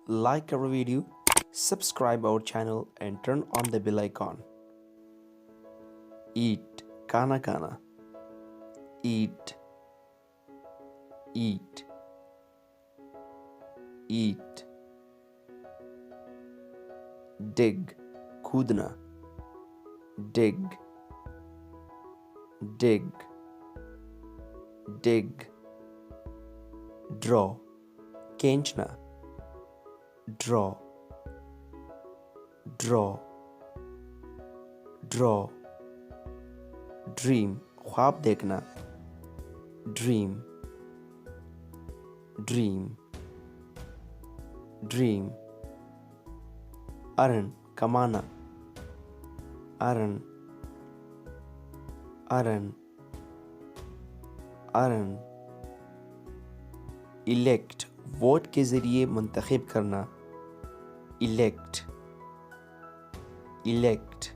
like our video, subscribe our channel and turn on the bell icon. Eat, kana kana. Eat, eat, eat. Dig, kudna. Dig, dig, dig. Draw, khenchna. Draw, draw, draw. Dream, ख्वाब देखना. Dream, dream, dream. Earn, कमाना. Earn, earn, earn. Elect, vote के ज़रिए मंतखब करना. Elect, elect.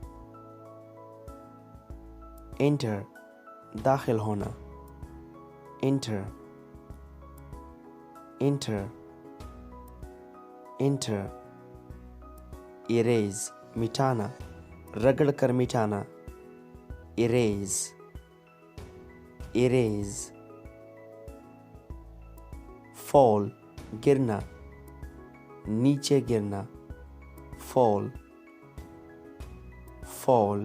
Enter, दाखिल होना. Enter, enter, enter. Erase, मिटाना. रगड़ कर मिटाना. Erase, erase. Fall, गिरना. नीचे गिरना. Fall, fall.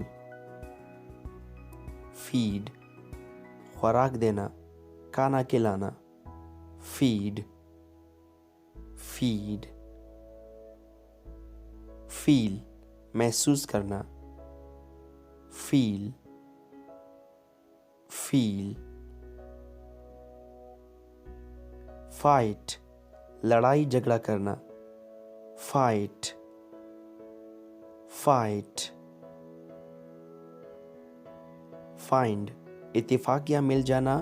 Feed, खुराक देना. खाना खिलाना. Feed, feed. Feel, महसूस करना. Feel, feel. Fight, लड़ाई झगड़ा करना. Fight, fight. Find, इत्तेफाकिया मिल जाना.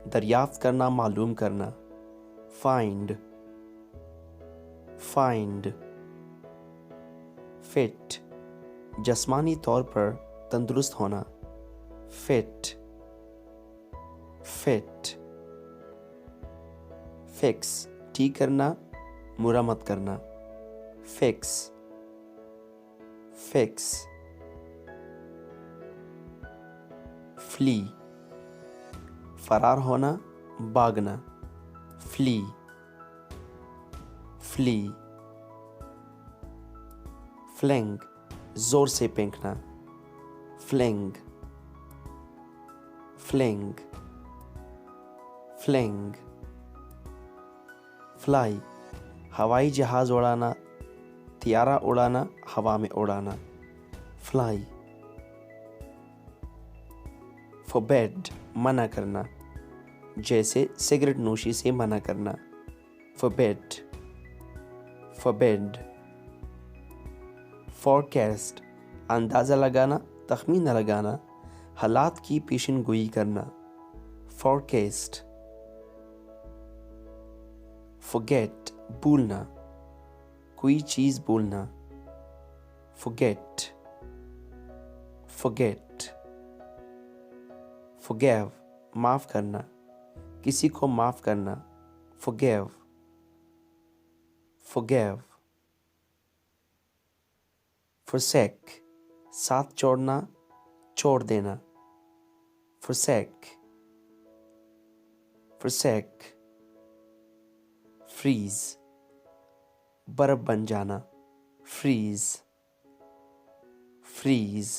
दरियाफ्त करना, मालूम करना. Find, find. Fit, जिस्मानी तौर पर तंदुरुस्त होना. Fit, fit. Fix, ठीक करना, मुरम्मत करना. Fix, fix. Flee, फरार होना, भागना. Flee, flee. Fling, जोर से फेंकना. Fling, fling, fling. Fly, हवाई जहाज उड़ाना. तियारा उड़ाना, हवा में उड़ाना. Fly. Forbid, मना करना. जैसे सिगरेट नोशी से मना करना. Forbid, forbid. Forecast, अंदाज़ा लगाना, तखमीना लगाना. हालात की पेशन गोई करना. Forecast. Forget, भूलना. कोई चीज़ भूलना. Forget, forget. Forgive, माफ़ करना. किसी को माफ़ करना. Forgive, forgive. Forsake, साथ छोड़ना, छोड़ देना. Forsake, forsake. Freeze, बर्फ बन जाना. Freeze, freeze.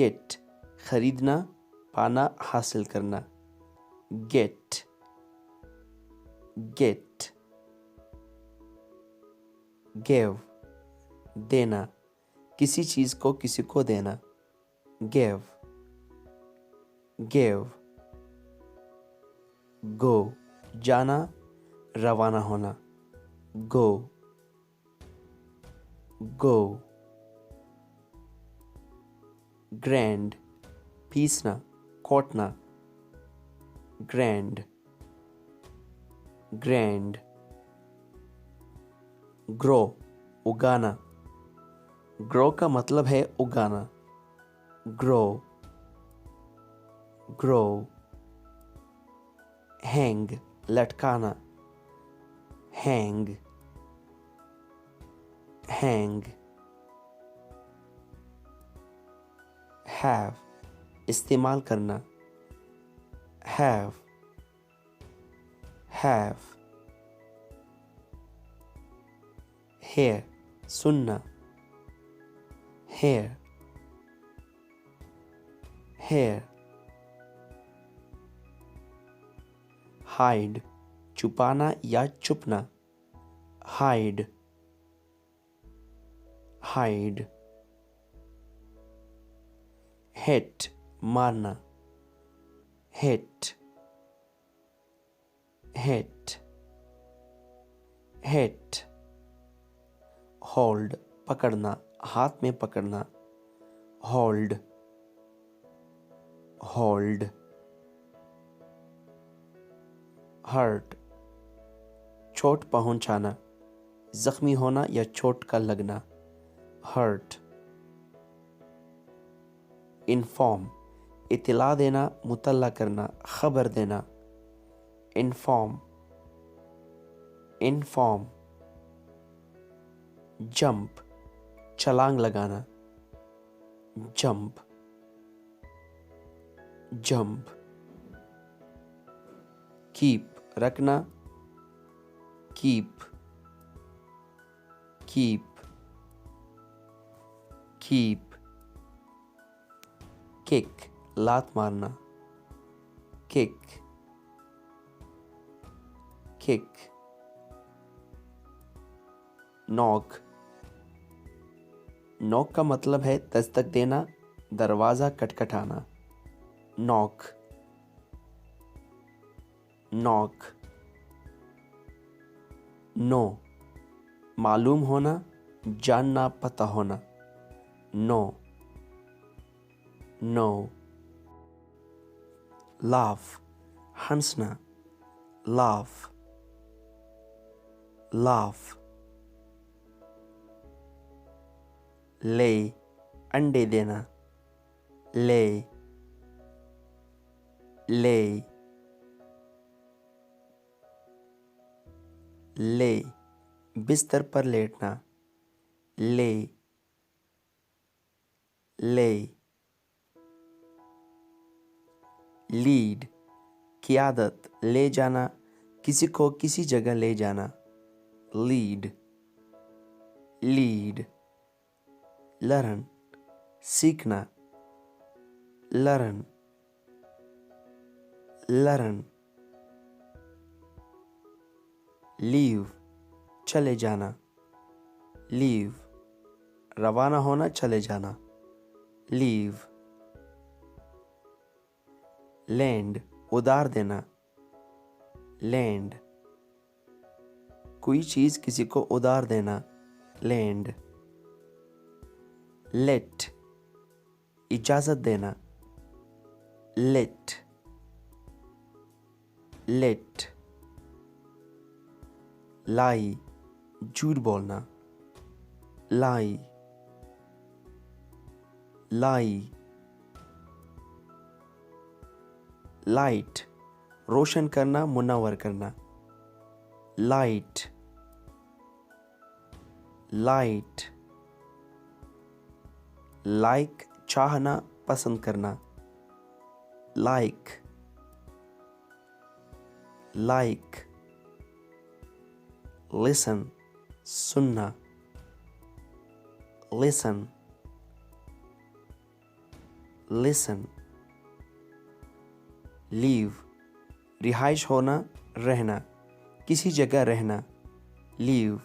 Get, खरीदना, पाना, हासिल करना. Get, get. Give, देना. किसी चीज़ को किसी को देना. Give, give. Go, जाना, रवाना होना. Go, go. Grand, पीसना, कोटना. Grand, grand. Grow, उगाना. Grow का मतलब है उगाना. Grow, grow. Hang, लटकाना. hang, hang. have, इस्तेमाल करना, have, have. hear, सुनना, hear, hear. hide, छुपाना या छुपना, hide, hide. hit, मारना, hit, hit, hit. hold, पकड़ना, हाथ में पकड़ना, hold, hold. hurt, चोट पहुंचाना, जख्मी होना या चोट का लगना, hurt. inform, इत्तला देना, मुतल्ला करना, खबर देना, inform, inform. jump, छलांग लगाना, jump, jump. keep, रखना, keep, keep, keep. kick, लात मारना, kick, kick. knock, knock का मतलब है दस्तक देना, दरवाज़ा खटखटाना, knock, knock. know, मालूम होना, जानना, पता होना, know, know. laugh, हंसना, laugh, laugh. lay, अंडे देना, lay, lay, lay. बिस्तर पर लेटना, lay, lay. lead, क़यादत, ले जाना, किसी को किसी जगह ले जाना, lead, lead. learn, सीखना, learn, learn. leave, चले जाना, leave, रवाना होना, चले जाना, leave. lend, उधार देना, lend, कोई चीज़ किसी को उधार देना, lend. let, इजाज़त देना, let, let. lie, झूठ बोलना, lie, lie. light, रोशन करना, मुनव्वर करना, light, light. like, चाहना, पसंद करना, like, like. listen, सुनना, listen, listen. leave, रिहाइश होना, रहना, किसी जगह रहना, leave,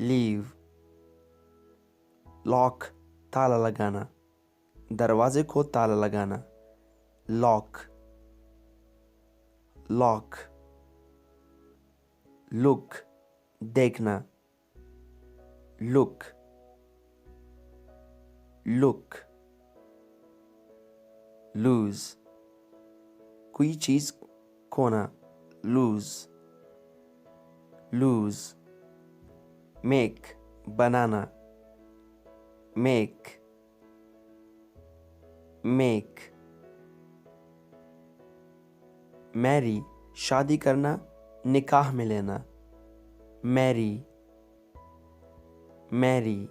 leave. lock, ताला लगाना, दरवाजे को ताला लगाना, lock, lock. look, देखना, look, look. lose, कोई चीज़ खोना, lose, lose. make, बनाना, make, make. marry, शादी करना, نکاح میں لینا. میری, میری.